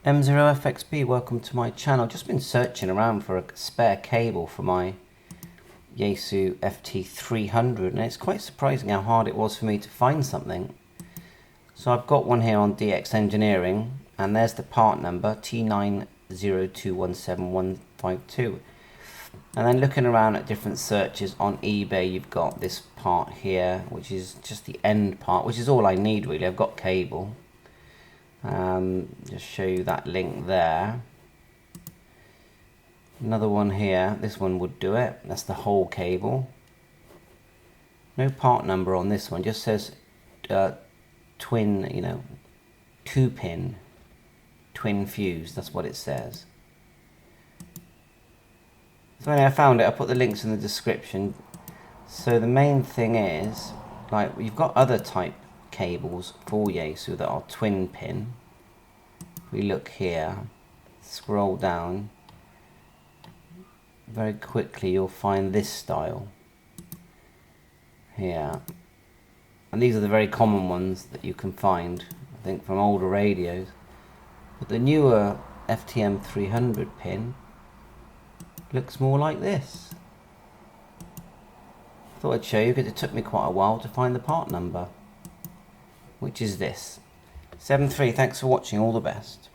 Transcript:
M0FXB, welcome to my channel. Just been searching around for a spare cable for my YAESU FT300 and it's quite surprising how hard it was for me to find something. So I've got one here on DX Engineering and there's the part number T90217152. And then looking around at different searches on eBay, you've got this part here, which is just the end part, which is all I need really. I've got cable. Just show you that link there. Another one here, this one would do it. That's the whole cable. No part number on this one, just says twin, 2-pin twin fuse. That's what it says. So anyway, I found it. I put the links in the description. So the main thing is, like, you've got other type cables for YAESU that are twin pin. If we look here, scroll down, very quickly you'll find this style here. And these are the very common ones that you can find, I think, from older radios. But the newer FTM300 pin looks more like this. Thought I'd show you because it took me quite a while to find the part number, which is this. 73, thanks for watching, all the best.